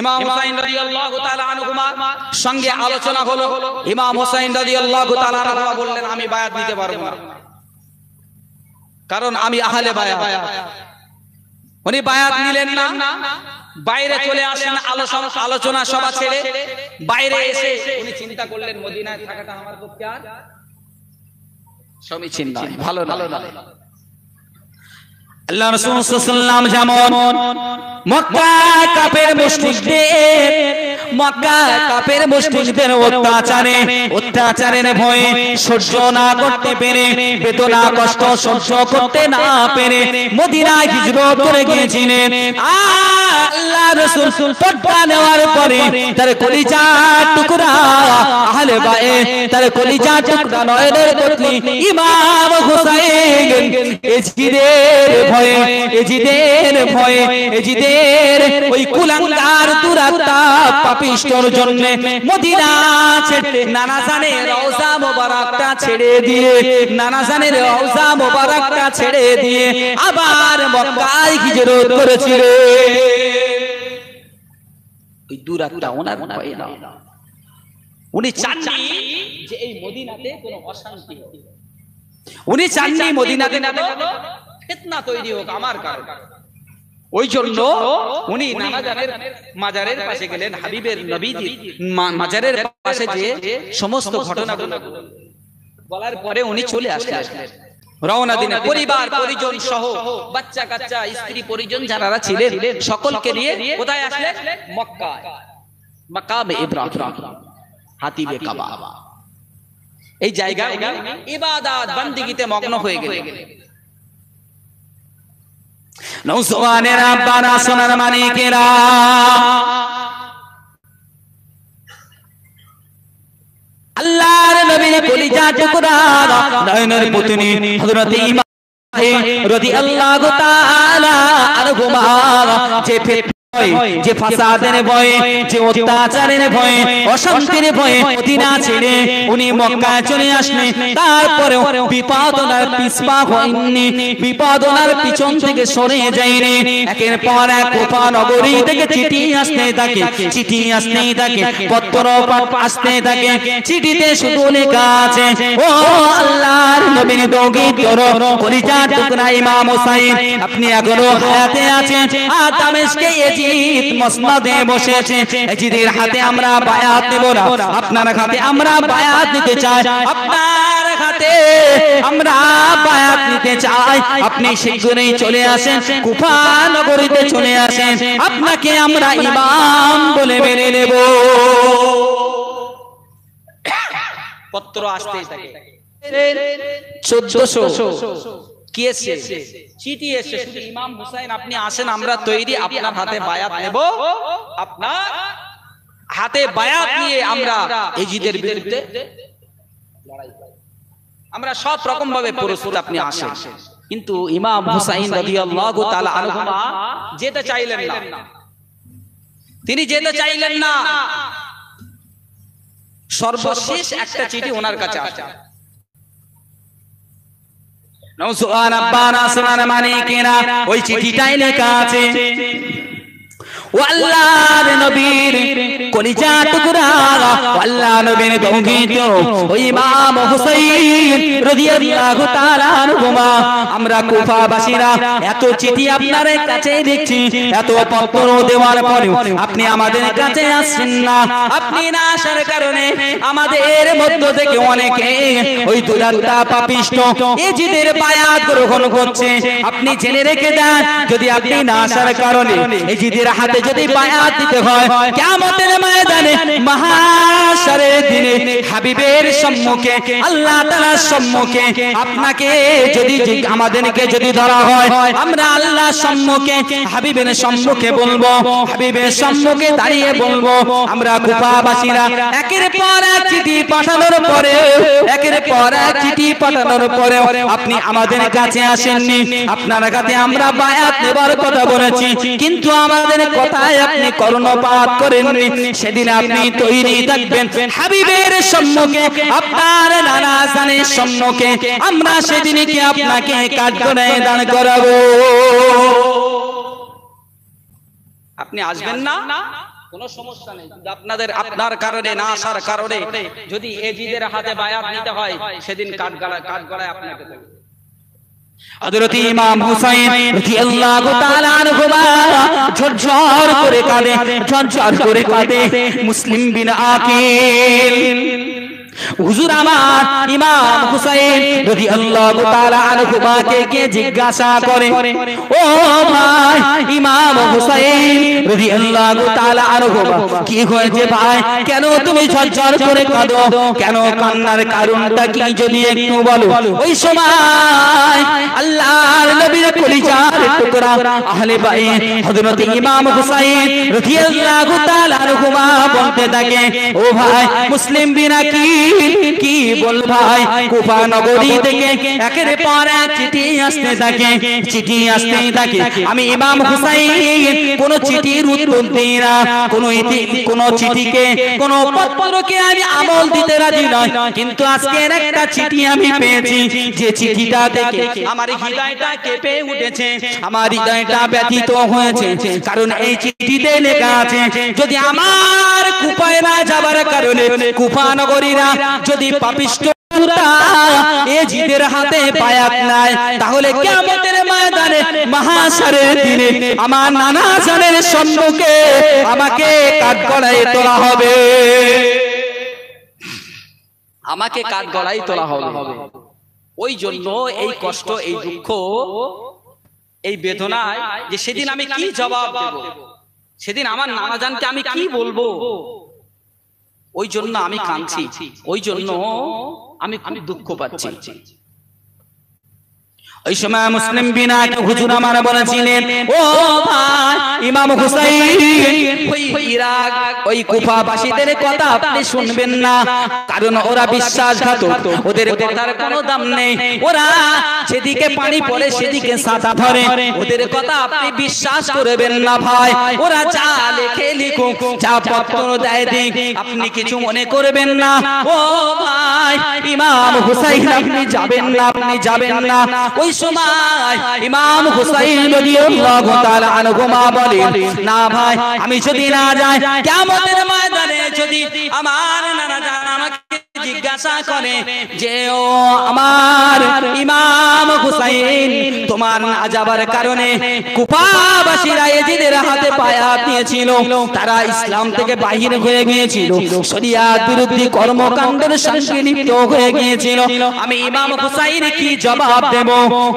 ইমাম হুসাইন রাদিয়াল্লাহু তাআলা আনহুমা সঙ্গে আলোচনা হলো। ইমাম হুসাইন রাদিয়াল্লাহু তাআলা আনহুমা বললেন আমি বায়াত নিতে পারবো না, কারণ আমি আহলে বায়াত। উনি বায়াত নিলেন না, বাইরে চলে আসেন আলোচনা সভা ছেড়ে বাইরে এসে উনি চিন্তা করলেন মদিনায় থাকাটা আমার পক্ষে আর সমীচীন নয়, ভালো নয়। আল্লাহ রাসূল সাল্লাল্লাহু আলাইহি যেমন মক্কা কাফের মুশরিকদের অত্যাচারের ভয়ে সহ্য না করতে পেরে, বেদনা কষ্ট সহ্য করতে না পেরে মদিনায় হিজরত করে গিয়েছিলেন। আল্লাহ রাসূল পর্দা নেওয়ার পরে তার কলিজার টুকরা আহলে বাইত, তার কলিজার টুকরা নয়নের পত্নী ইমাম হুসাইন এজিদের ওই কুলাঙ্গার দুরাত্মা পাপিষ্ঠর জন্য মদিনা ছেড়ে নানাজানের রওজা মোবারকটা ছেড়ে দিয়ে আবার মক্কায় হিজরত করেছিল। ওই দুরাত্মা ওনার ভয় না, উনি চাননি যে এই মদিনাতে কোনো অশান্তি হোক, উনি চাননি মদিনাতে ফিতনা তৈরি হোক আমার কারণে। ওই জন্য উনি নানাজানের মাজারের পাশে গেলেন, হাবিবের নবীজির মাজারের পাশে যে সমস্ত ঘটনাগুলো বলার পরে উনি চলে আসলেন, রওনা দিলেন পরিবার পরিজন সহ, বাচ্চা কাচ্চা স্ত্রী পরিজন যারা ছিলেন সকলকে নিয়ে। কোথায় আসলেন? মক্কায়, মাকামে ইব্রাহিম, হাতিবে কাবা। এই জায়গায় ইবাদত বন্দেগীতে মগ্ন হয়ে গেলেন। নওজওয়ানেরা আব্বারা সোনার মানিকেরা, আল্লাহর নবীর কলিজার টুকরা নয়নের পত্নী হযরত ইমাম রাদিয়াল্লাহু তাআলা আনহুমা যে ফাসাদের ভয়ে, যে অত্যাচারের ভয়ে, অশান্তির ভয়ে মদিনা ছেড়ে উনি মক্কায় চলে আসলেন। তারপরে বিপদ ওনার পিছপা হয়নি, বিপদ ওনার পিছন থেকে সরে যায়নি। একের পর এক কুফা নগরী থেকে চিঠি আসতে থাকে, পত্র আসতে থাকে। চিঠিতে শুধু লেখা আছে, ও আল্লাহর নবীর দৌগিতর কলিজার টুকরা ইমাম হুসাইন, আপনি এখনো হায়াতে আছেন, আর দামেস্কে মসনদে বসেছে। এজিদের হাতে আমরা বায়াত দেব না, আপনার হাতে আমরা বায়াত নিতে চাই, আপনার হাতে আমরা বায়াত নিতে চাই। আপনি শীঘ্রই চলে আসেন, কুফা নগরীতে চলে আসেন, আপনাকে আমরা ইমাম বলে মেনে নেব। পত্র আসতেই থাকে, 1400 কি এসে চিঠি এসে, শুধু ইমাম হুসাইন আপনি আসেন, আমরা তৈরি, আপনার হাতে বায়াত নেব, আপনার হাতে বায়াত নিয়ে আমরা এজিদের বিরুদ্ধে লড়াই করব, আমরা সব রকম ভাবে প্রস্তুত, আপনি আসেন। কিন্তু ইমাম হুসাইন রাদিয়াল্লাহু তাআলা আনহুমা যেতে চাইলেন না, তিনি যেতে চাইলেন না। সর্বশেষ একটা চিঠি ওনার কাছে আসে। নওজওয়ান আব্বারা সোনার মানিকেরা, ওই চিঠিটাই লেখা আছে, ও আল্লাহর নবীর কলিজার টুকরা, আল্লাহর নবীর দৌগিত ওই ইমাম হুসাইন রাদিয়াল্লাহু তাআলা আনহুমা, আমরা কুফাবাসীরা এত চিঠি আপনার কাছে দেখছি, এত পত্র দেওয়ার পরেও আপনি আমাদের কাছে আসছেন না। আপনি না আসার কারণে আমাদের মধ্য থেকে অনেকে ওই দুরাত্মা পাপিষ্ঠ এজিদের বায়াত গ্রহণ করছে। আপনি জেনে রেখে দেন, যদি আপনি না আসার কারণে এজিদের হাতে যদি বায়াত দিতে হয়, কিয়ামতের ময়দানে মাহশারের দিনে হাবিবের সম্মুখে, আল্লাহ তাআলার সম্মুখে আপনাকে যদি আমাদেরকে যদি ধরা হয়, আমরা আল্লাহর সম্মুখে হাবিবের সম্মুখে বলবো, হাবিবের সম্মুখে দাঁড়িয়ে বলবো, আমরা কুফাবাসীরা একের পর এক চিঠি পাঠানোর পরে, একের পর এক চিঠি পাঠানোর পরে আপনি আমাদের কাছে আসেননি, আপনার কাছে আমরা বায়াত নেবার কথা বলেছি, কিন্তু আমাদের কথায় আপনি কর্ণপাত করেননি। সেদিন আপনি তৈরি থাকবেন হাবিবের সম্মুখে, আপনার নানা জানের সম্মুখে, আমরা সেদিনকে আপনাকে কাঠগড়ায় দাঁড় করাবো। আপনি আসবেন না, কোনো সমস্যা নেই, কিন্তু আপনার কারণে না আসার কারণে যদি এজিদের হাতে বায়াত নিতে হয় সেদিন কাঠগড়ায় আপনাকে দেবে। হযরত ইমাম হুসাইন রাদিয়াল্লাহু তাআলা আনহু ঝরঝর করে কাঁদে, ঝরঝর করে কাঁদে। মুসলিম বিন আকিল হুজুর আমার ইমাম হুসাইন রাদিয়াল্লাহু তাআলা আনহু কে জিজ্ঞাসা করে, ও ভাই ইমাম হুসাইন রাদিয়াল্লাহু তাআলা আনহু, কি হয়েছে ভাই, কেন তুমি ঝরঝর করে কাঁদো, কেন কান্নার কারণটা কি যদি একটু বলো। ওই সময় আল্লাহর নবীর কলিজার টুকরা আহলে বাইত হযরত ইমাম হুসাইন রাদিয়াল্লাহু তাআলা আনহু বলতে থাকে, ও ভাই মুসলিম বিন আকিল, কি বল ভাই, কুফা নগরী থেকে একের পর এক চিঠি আসতে থাকে, চিঠি আসতেই থাকে। আমি ইমাম হুসাইন কোন চিঠির উত্তর দিই না, কোন চিঠিকে কোন পত্রকে আমি আমল দিতে রাজি নয়, কিন্তু আজকের একটা চিঠি আমি পেয়েছি, যে চিঠিটা দেখে আমার হৃদয়টা কেঁপে উঠেছে, আমার হৃদয়টা ব্যথিত হয়েছে। কারণ এই চিঠিতে লেখা আছে, যদি আমার কুফায় না যাবার কারণে কুফা নগরীরা যদি পাপিষ্ঠ এজিদের হাতে বায়াত নাই, তাহলে কিয়ামতের ময়দানে মাহশারের দিনে আমার নানা জানের সম্মুখে আমাকে কাঠগড়ায় তোলা হবে, আমাকে কাঠগড়ায় তোলা হবে। ওই জন্য এই কষ্ট, এই দুঃখ, এই বেদনায়, যে সেদিন আমি কি জবাব দেব, সেদিন আমার নানা জানকে আমি কি বলবো, ওই জন্য আমি কাঁদছি, ওই জন্য আমি খুব দুঃখ পাচ্ছি। ওই সময় মুসলিম বিন আকিল হুজুর আমার বলেছিলেন, ও ভাই ইমাম হুসাইন, ওই ইরাক ওই কুফাবাসীদের কথা আপনি শুনবেন না, কারণ ওরা বিশ্বাসঘাতক, ওদের কথার কোনো দাম নেই, ওরা যেদিকে পানি পড়ে সেদিকে ছাতা ধরে, ওদের কথা আপনি বিশ্বাস করবেন না ভাই, ওরা যা লেখে লিখুক, যা পত্র দেয় দিক, আপনি কিছু মনে করবেন না। ও ভাই ইমাম হুসাইন, আপনি যাবেন না, আপনি যাবেন না। ওই সময় ইমাম হুসাইন রাদিয়াল্লাহু তাআলা আনহু বলেন, না ভাই আমি যদি না যাই, কিয়ামতের ময়দানে যদি আমার নানা জান আমাকে জিজ্ঞাসা করে যে ও আমার ইমাম হুসাইন, তোমার না যাবার কারণে কুফাবাসীরা এজিদের হাতে বায়াত নিয়েছিল, তারা ইসলাম থেকে বাহির হয়ে গিয়েছিল, শরিয়াত বিরোধী কর্মকাণ্ডের সঙ্গে লিপ্ত হয়ে গিয়েছিল, আমি ইমাম হুসাইন কি জবাব দেব?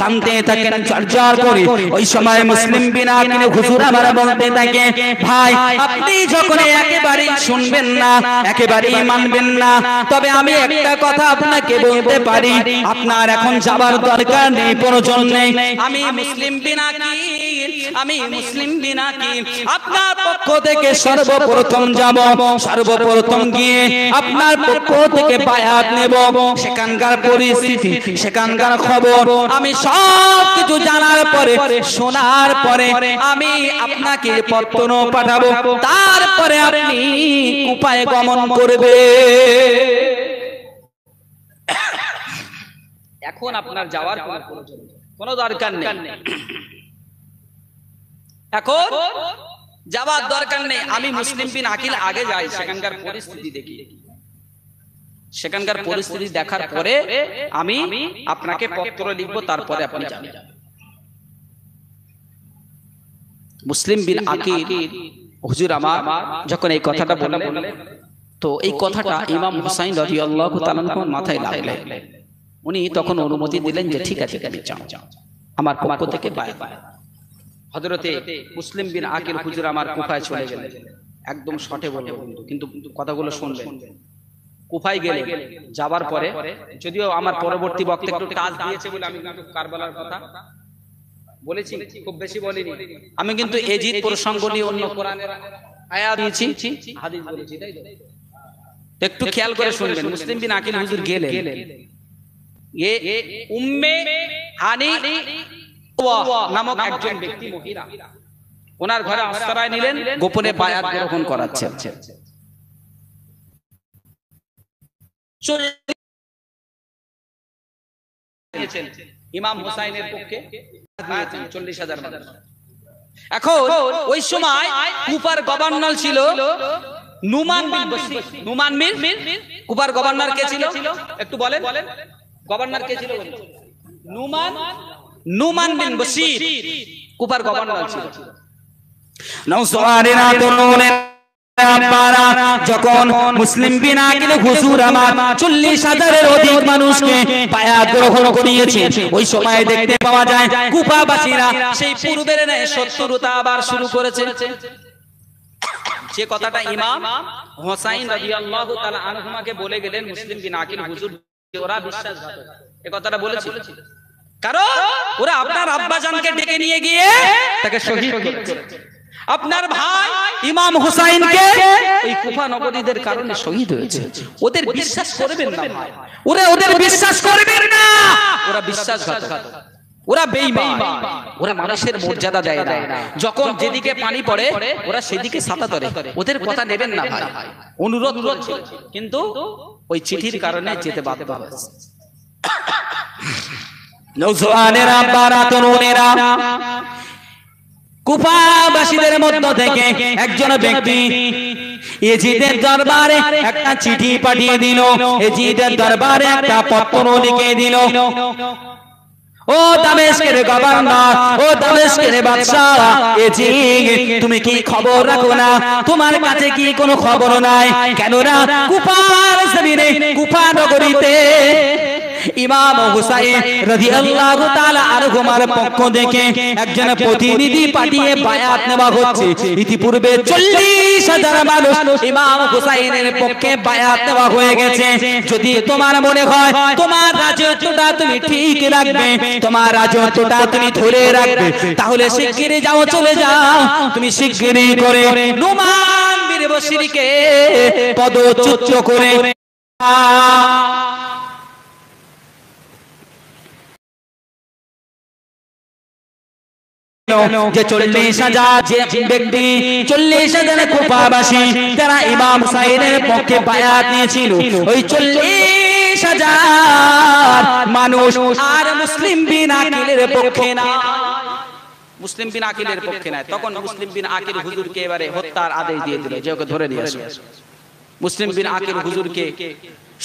কাঁদতে থাকেন ঝরঝর করে। ওই সময় মুসলিম বিন আকিল হুজুর আমার বলতে থাকে, ভাই আপনি যখন একেবারেই শুনবেন না, একেবারেই মানবেন না, তবে আমি একটা কথা আপনাকে বলতে পারি, আপনার এখন যাবার দরকার নেই, প্রয়োজন নেই। আমি মুসলিম বিন আকিল, আমি মুসলিম বিন আকিল আপনার পক্ষ থেকে সর্বপ্রথম যাব, সর্বপ্রথম গিয়ে আপনার পক্ষ থেকে বায়াত নেব, সেখানকার পরিস্থিতি, সেখানকার খবর আমি সব কিছু জানার পরে, শোনার পরে আমি আপনাকে পত্র পাঠাবো, তারপরে আপনি উপায় গমন করবে। এখন আপনার যাওয়ার কোনো দরকার নেই, এখন যাওয়ার দরকার নেই। আমি মুসলিম বিন আকিল আগে যাই, সেখানকার পরিস্থিতি দেখি, সেখানকার পরিস্থিতি দেখার পরে আমি আপনাকে পত্র লিখবো, তারপরে আপনি যাবেন। মুসলিম বিন আকিল হুজুর আমার যখন এই কথাটা বললেন, তো এই কথাটা ইমাম হুসাইন রাদিয়াল্লাহু তাআলা মাথায় লাগলেন, উনি তখন অনুমতি দিলেন যে ঠিক আছে তুমি যাও, আমার পক্ষ থেকে বায়াত। হযরতে মুসলিম বিন আকিল হুজুর আমার কুফায় চলে গেলেন, একদম শর্টে বলবো কিন্তু কথাগুলো শুনবেন। কুফায় গেলেন, যাবার পরে যদিও আমার পরবর্তী বক্তব্যে একটু টাচ দিয়েছে বলে আমি কিন্তু কারবালার কথা বলেছি, খুব বেশি বলিনি, আমি কিন্তু এজিদ প্রসঙ্গ নিয়ে অন্য কোরআনের আয়াত দিয়েছি, হাদিস বলেছি, তাই তো? একটু খেয়াল করে শুনবেন। মুসলিম বিন আকিল হুজুর গেলেন, উম্মে হানি নামক একজন ব্যক্তি, মহিলা, ওনার ঘরে আশ্রয় নিলেন, গোপনে বায়াত গ্রহণ করাচ্ছেন। ইমাম হুসাইনের পক্ষে 40,000 মানুষ। এখন ওই সময় কুফার গভর্নর ছিল নুমান বিন বশির। নুমান বিন কুফার গভর্নর কে ছিল একটু বলেন, গভর্নর কে ছিল? নুমান বিন বশির কুফার গভর্নর ছিল। যখন মুসলিম বিন আকিল হুজুর আমার 40,000-এর অধিক মানুষকে বায়াত গ্রহণ করিয়েছে, ওই সময় দেখতে পাওয়া যায় কুফাবাসীরা সেই পূর্বের ন্যায় শত্রুতা আবার শুরু করেছে। যে কথাটা ইমাম হোসাইন রাদিয়াল্লাহু তাআলা আনহুমাকে বলে গেলেন মুসলিম বিন আকিল হুজুর, ওরা বিশ্বাসঘাতক, এই কথাটা বলেছিল। কারণ ওরা আপনার আব্বাজানকে ডেকে নিয়ে গিয়ে তাকে শহীদ করেছে। আপনার ভাই ইমাম হুসাইনকে এই কুফা নগরীদের কারণে শহীদ হয়েছে। ওদের বিশ্বাস করবেন না ভাই, ওদের বিশ্বাস করবেন না। ওরা বিশ্বাসঘাতক, ওরা বেঈমান, ওরা মানুষের মর্যাদা দেয় না। যখন যেদিকে পানি পড়ে ওরা সেদিকে ছাতা ধরে। ওদের কথা নেবেন না ভাই, অনুরোধ করেছে, কিন্তু ওই চিঠির কারণে যেতে বাধ্য হয়েছে। নওজওয়ানেরা, বারা, তরুণেরা, কুফাবাসীদের মধ্য থেকে একজন ব্যক্তি ইয়াজিদের দরবারে একটা চিঠি পাঠিয়ে দিল, ইয়াজিদের দরবারে একটা পত্র লিখে দিল। ও দামেস্কের গভর্নর, ও দামেস্কের বাদশা, ইয়াজিদ তুমি কি খবর রাখো না? তোমার কাছে কি কোনো খবর নাই? কেননা কুফার জমিনে, কুফা নগরীতে ইমাম হুসাইন রাদিয়াল্লাহু তাআলা আনহুমার পক্ষ থেকে একজন প্রতিনিধি পাঠিয়ে বায়াত নেওয়া হচ্ছে। ইতিপূর্বে 40,000 মানুষ ইমাম হুসাইনের পক্ষে বায়াত নেওয়া হয়ে গেছে। যদি তোমার মনে হয় তোমার রাজত্বটা তুমি ঠিক রাখবে, তোমার রাজত্বটা তুমি ধরে রাখবে, তাহলে শিগগিরই যাও, চলে যাও। তুমি শিগগিরই করে নুমান বিন বশিরকে পদচ্যুত করে যে 40,000 যে ব্যক্তি 40,000 কুফাবাসী যারা ইমাম হুসাইনের পক্ষে বায়াত নিয়েছিল, ওই 40,000 মানুষ আর মুসলিম বিন আকিলের পক্ষে না, মুসলিম বিন আকিলের পক্ষে না। তখন মুসলিম বিন আকিল হুজুরকে এবারে হত্যার আদেশ দিয়ে দিল, যে ওকে ধরে নিয়ে আসো। মুসলিম বিন আকিল হুজুরকে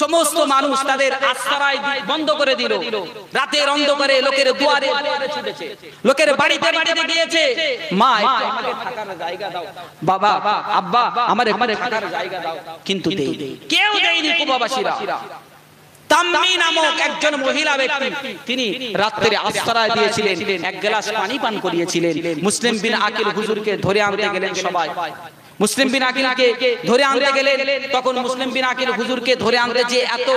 সমস্ত মানুষ তাদের আশ্রয় বন্ধ করে দিল। রাতের অন্ধকারে লোকের দুয়ারে দুয়ারে ছুটেছে, লোকের বাড়িতে বাড়িতে গিয়েছে, মা আমাকে থাকার জায়গা দাও, বাবা আব্বা আমারে থাকার জায়গা দাও, কিন্তু দেয়নি, কেউ দেয়নি কুফাবাসীরা। তাম্মি নামক একজন মহিলা ব্যক্তি, তিনি রাত্রে আশ্রয় দিয়েছিলেন, এক গ্লাস পানি পান করিয়েছিলেন। মুসলিম বিন আকিল হুজুরকে ধরে আনতে গেলেন সবাই। মুসলিম বিন আকিলকে ধরে আনতে গেলেন, তখন মুসলিম বিন আকিল হুজুরকে ধরে আনতে যে এত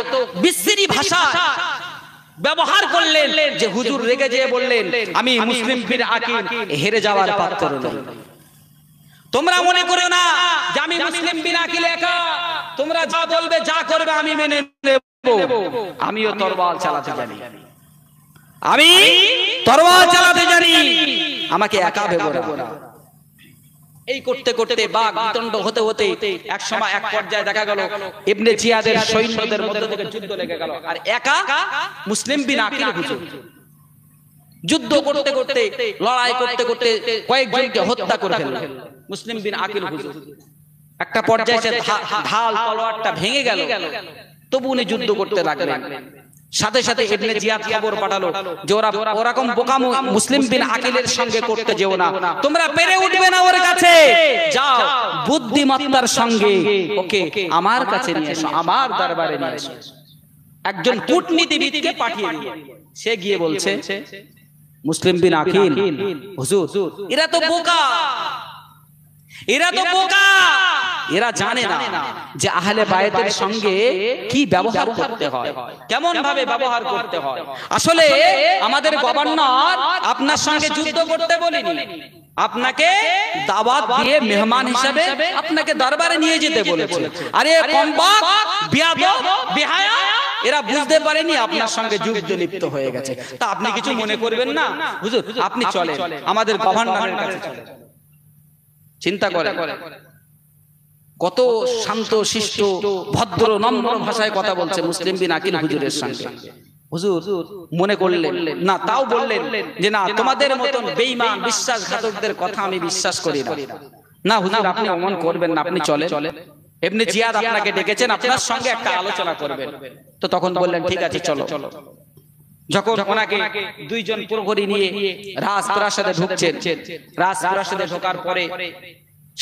বিশ্রী ভাষা ব্যবহার করলেন যে হুজুর রেগে যেয়ে বললেন, আমি মুসলিম বিন আকিল হেরে যাওয়ার পাত্র নই। তোমরা মনে করো না যে আমি মুসলিম বিন আকিল একা, তোমরা যা বলবে যা করবে আমি মেনে নেব। আমিও তরবাল চালাতে জানি, আমি তরবাল চালাতে জানি, আমাকে একা ভেবো না। এই করতে করতে বাঘ বিতণ্ড হতে হতে এক সময় এক পর্যায়ে দেখা গেল ইবনে জিয়াদের সৈন্যদের মধ্যে থেকে যুদ্ধ লেগে গেল, আর একা মুসলিম বিন আকিল হুজুর যুদ্ধ করতে করতে, লড়াই করতে করতে কয়েকজনকে হত্যা করে ফেললেন মুসলিম বিন আকিল হুজুর। একটা পর্যায়ে ঢাল তলোয়ারটা ভেঙে গেল, তবু উনি যুদ্ধ করতে লাগলেন। সাথে সাথে ইবনে জিয়াদ খবর পাঠালো যে ওরকম বোকামো মুসলিম বিন আকিলের সঙ্গে করতে যেও না, তোমরা পেরে উঠবে না ওর কাছে, যাও বুদ্ধিমত্তার সঙ্গে ওকে আমার কাছে নিয়ে এসো, আমার দরবারে নিয়ে এসো। একজন কূটনীতিবিদকে পাঠিয়ে দিল, সে গিয়ে বলছে মুসলিম বিন আকিল হুজুর, এরা তো বোকা, এরা তো বোকা, এরা জানে না যে আহলে বায়তের সঙ্গে কি ব্যবহার করতে হয়, কেমন ভাবে ব্যবহার করতে হয়। আসলে আমাদের গভর্নর আপনার সঙ্গে যুদ্ধ করতে বলেনি, আপনাকে দাওয়াত দিয়ে মেহমান হিসেবে আপনাকে দরবারে নিয়ে যেতে বলেছে। আরে কমবক, বিয়াদব, বেহায়া, এরা বুঝতে পারেনি আপনার সঙ্গে যুদ্ধ লিপ্ত হয়ে গেছে। তা আপনি কিছু মনে করবেন না হুজুর, আপনি চলেন আমাদের গভর্নরের কাছে চলেন। চিন্তা করে কত শান্ত শিষ্ট ভদ্র নম্র ভাষায় কথা বলছে মুসলিম বিন আকিল হুজুরের সঙ্গে। হুজুর মনে করলেন না, তাও বললেন যে না, তোমাদের মতন বেঈমান বিশ্বাসঘাতকদের কথা আমি বিশ্বাস করি না। না হুজুর, আপনি অমন করবেন না, আপনি চলে ইবনে জিয়াদ আপনাকে ডেকেছেন, আপনার সঙ্গে একটা আলোচনা করবেন। তো তখন বললেন ঠিক আছে চলো। যখন ওনাকে দুইজন প্রহরী নিয়ে রাজপ্রাসাদে ঢুকছেন, রাজপ্রাসাদে ঢোকার পরে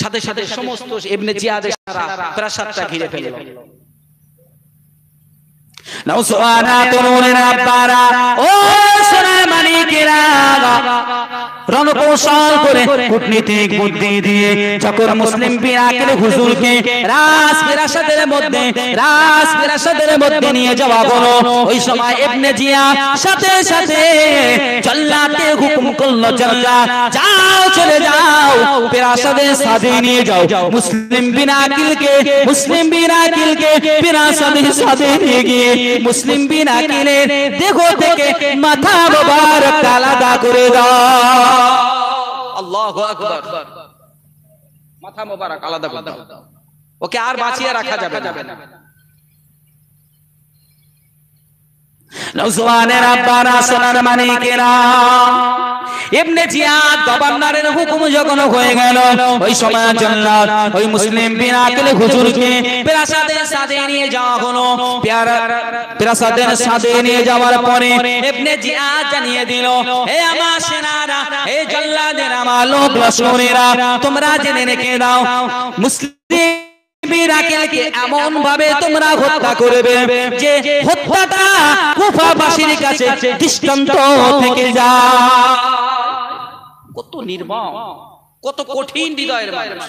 সাথে সাথে সমস্ত ইবনে জিয়াদের সারা প্রাসাদটা ঘিরে ফেলল। নওসোয়ানা তরুণের আব্বারা, ও সোনার মানিকেরা, রণকৌশল করে কূটনীতিক বুদ্ধি দিয়ে যখন মুসলিম বিরাকের হুজুরকে রাজপ্রাসাদের মধ্যে নিয়ে যাওয়া হলো, ওই সময় ইবনে জিয়াদ সাথে সাথে জল্লাদকে হুকুম করলো, জল্লাদ যাও, চলে যাও, প্রাসাদে সাদে নিয়ে যাও মুসলিম বিরাকিলকে প্রাসাদে সাদে নিয়ে গিয়ে মুসলিম বিরাকিলের দেহ থেকে মাথা মোবারক আলাদা করে দাও। আল্লাহু আকবার, মাথা মোবারক আলাদা করে দাও, ওকে আর বাঁচিয়ে রাখা যাবে না। নওজওয়ানের আব্বারা, সোনার মানিকেরা, ইবনে জিয়াদ গভর্নরের হুকুম যখন হয়ে গেল, ওই সময় জল্লাদ ওই মুসলিম বিরাকিল হুজুরকে প্রাসাদের সাদে নিয়ে যাওয়া হলো। প্রাসাদের সাদে নিয়ে যাওয়ার পরে ইবনে জিয়াদ জানিয়ে দিল, হে আমার সেনারা, হে জল্লাদের আমার লোক লস্করেরা, তোমরা জেনে রেখে দাও, মুসলিম বিরাকিলকে এমন ভাবে তোমরা হত্যা করবে যে হত্যাটা কুফাবাসীর কাছে দৃষ্টান্ত থেকে যায়। কত নির্মম, কত কঠিন হৃদয়ের মানুষ।